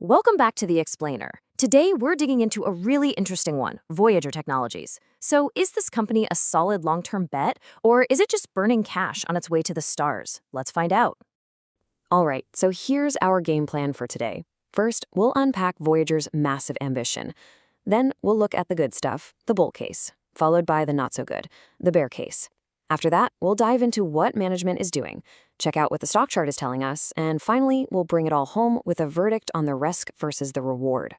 Welcome back to The Explainer. Today, we're digging into a really interesting one, Voyager Technologies. So, is this company a solid long-term bet, or is it just burning cash on its way to the stars? Let's find out. All right, so here's our game plan for today. First, we'll unpack Voyager's massive ambition. Then, we'll look at the good stuff, the bull case, followed by the not-so-good, the bear case. After that, we'll dive into what management is doing, check out what the stock chart is telling us, and finally, we'll bring it all home with a verdict on the risk versus the reward.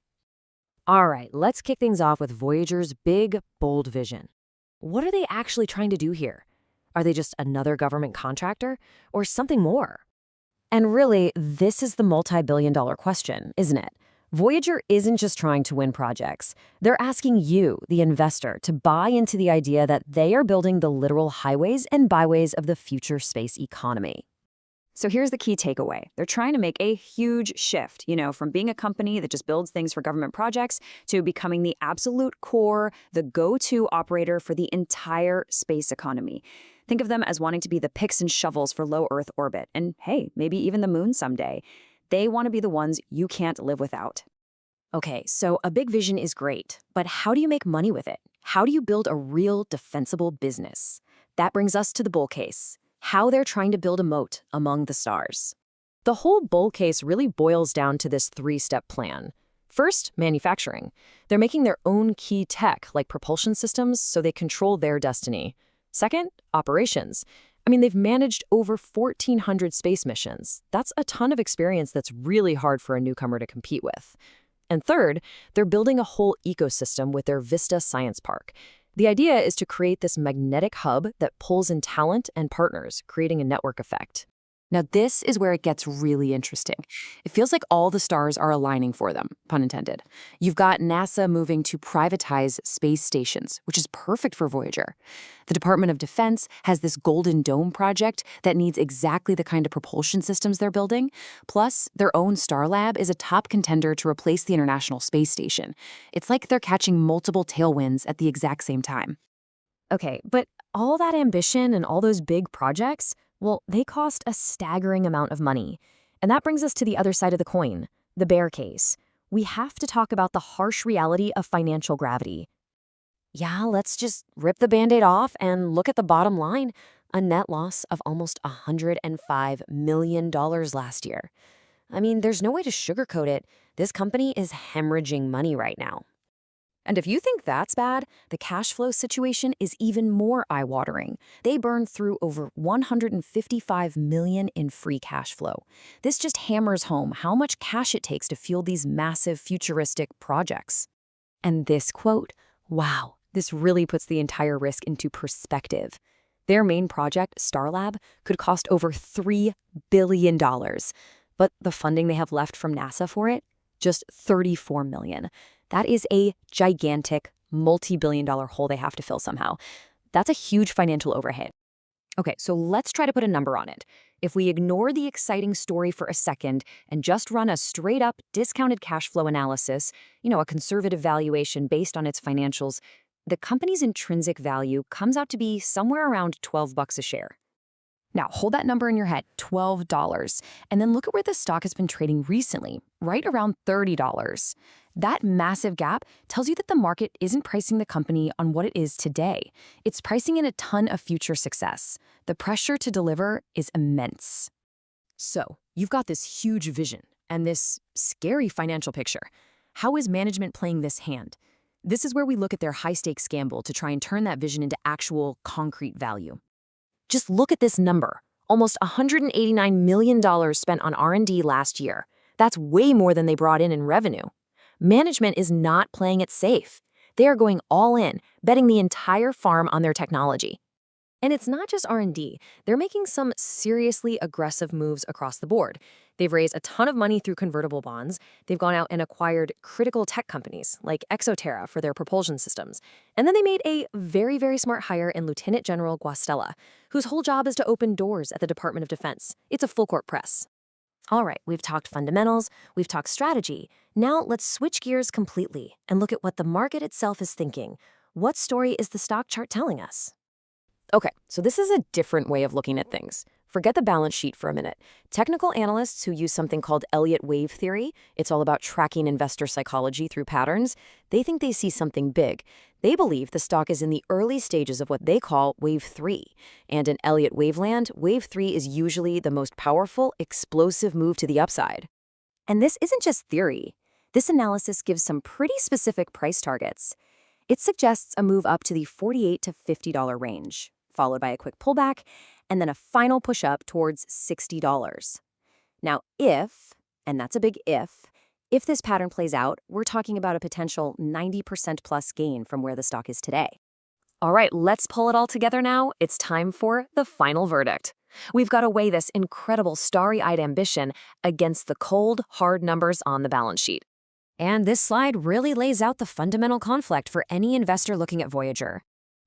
All right, let's kick things off with Voyager's big, bold vision. What are they actually trying to do here? Are they just another government contractor, or something more? And really, this is the multi-billion-dollar question, isn't it? Voyager isn't just trying to win projects. They're asking you, the investor, to buy into the idea that they are building the literal highways and byways of the future space economy. So here's the key takeaway. They're trying to make a huge shift, from being a company that just builds things for government projects to becoming the absolute core, the go-to operator for the entire space economy. Think of them as wanting to be the picks and shovels for low Earth orbit, and hey, maybe even the moon someday. They want to be the ones you can't live without. Okay, so a big vision is great, but how do you make money with it? How do you build a real defensible business? That brings us to the bull case, how they're trying to build a moat among the stars. The whole bull case really boils down to this three-step plan. First, manufacturing. They're making their own key tech, like propulsion systems, so they control their destiny. Second, operations. They've managed over 1,400 space missions. That's a ton of experience that's really hard for a newcomer to compete with. And third, they're building a whole ecosystem with their Vista Science Park. The idea is to create this magnetic hub that pulls in talent and partners, creating a network effect. Now, this is where it gets really interesting. It feels like all the stars are aligning for them, pun intended. You've got NASA moving to privatize space stations, which is perfect for Voyager. The Department of Defense has this Golden Dome project that needs exactly the kind of propulsion systems they're building. Plus, their own Starlab is a top contender to replace the International Space Station. It's like they're catching multiple tailwinds at the exact same time. Okay, but all that ambition and all those big projects, well, they cost a staggering amount of money. And that brings us to the other side of the coin, the bear case. We have to talk about the harsh reality of financial gravity. Yeah, let's just rip the Band-Aid off and look at the bottom line, a net loss of almost $105 million last year. There's no way to sugarcoat it. This company is hemorrhaging money right now. And if you think that's bad, the cash flow situation is even more eye-watering. They burned through over $155 million in free cash flow. This just hammers home how much cash it takes to fuel these massive futuristic projects. And this quote, wow, this really puts the entire risk into perspective. Their main project, Starlab, could cost over $3 billion. But the funding they have left from NASA for it, just $34 million. That is a gigantic, multi-billion-dollar hole they have to fill somehow. That's a huge financial overhead. Okay, so let's try to put a number on it. If we ignore the exciting story for a second and just run a straight-up discounted cash flow analysis, a conservative valuation based on its financials, the company's intrinsic value comes out to be somewhere around $12 a share. Now, hold that number in your head, $12, and then look at where the stock has been trading recently, right around $30. That massive gap tells you that the market isn't pricing the company on what it is today. It's pricing in a ton of future success. The pressure to deliver is immense. So, you've got this huge vision and this scary financial picture. How is management playing this hand? This is where we look at their high-stakes gamble to try and turn that vision into actual, concrete value. Just look at this number, almost $189 million spent on R&D last year. That's way more than they brought in revenue. Management is not playing it safe. They are going all in, betting the entire farm on their technology. And it's not just R&D. They're making some seriously aggressive moves across the board. They've raised a ton of money through convertible bonds. They've gone out and acquired critical tech companies like Exoterra for their propulsion systems. And then they made a very, very smart hire in Lieutenant General Guastella, whose whole job is to open doors at the Department of Defense. It's a full-court press. All right, we've talked fundamentals, we've talked strategy. Now let's switch gears completely and look at what the market itself is thinking. What story is the stock chart telling us? Okay, so this is a different way of looking at things. Forget the balance sheet for a minute. Technical analysts who use something called Elliott wave theory, it's all about tracking investor psychology through patterns, they think they see something big. They believe the stock is in the early stages of what they call wave 3. And in Elliott waveland, wave 3 is usually the most powerful, explosive move to the upside. And this isn't just theory. This analysis gives some pretty specific price targets. It suggests a move up to the $48 to $50 range, followed by a quick pullback, and then a final push up towards $60. Now, and that's a big if this pattern plays out, we're talking about a potential 90% plus gain from where the stock is today. All right, let's pull it all together now. It's time for the final verdict. We've got to weigh this incredible starry-eyed ambition against the cold, hard numbers on the balance sheet. And this slide really lays out the fundamental conflict for any investor looking at Voyager.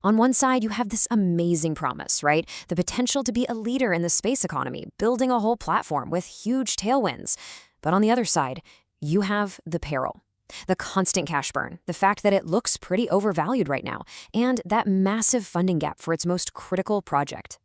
On one side, you have this amazing promise, right? The potential to be a leader in the space economy, building a whole platform with huge tailwinds. But on the other side, you have the peril. The constant cash burn, the fact that it looks pretty overvalued right now, and that massive funding gap for its most critical project.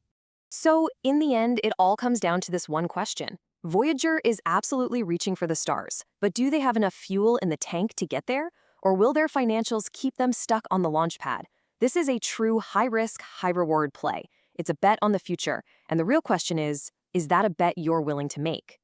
So, in the end, it all comes down to this one question. Voyager is absolutely reaching for the stars, but do they have enough fuel in the tank to get there? Or will their financials keep them stuck on the launch pad? This is a true high-risk, high-reward play. It's a bet on the future, and the real question is that a bet you're willing to make?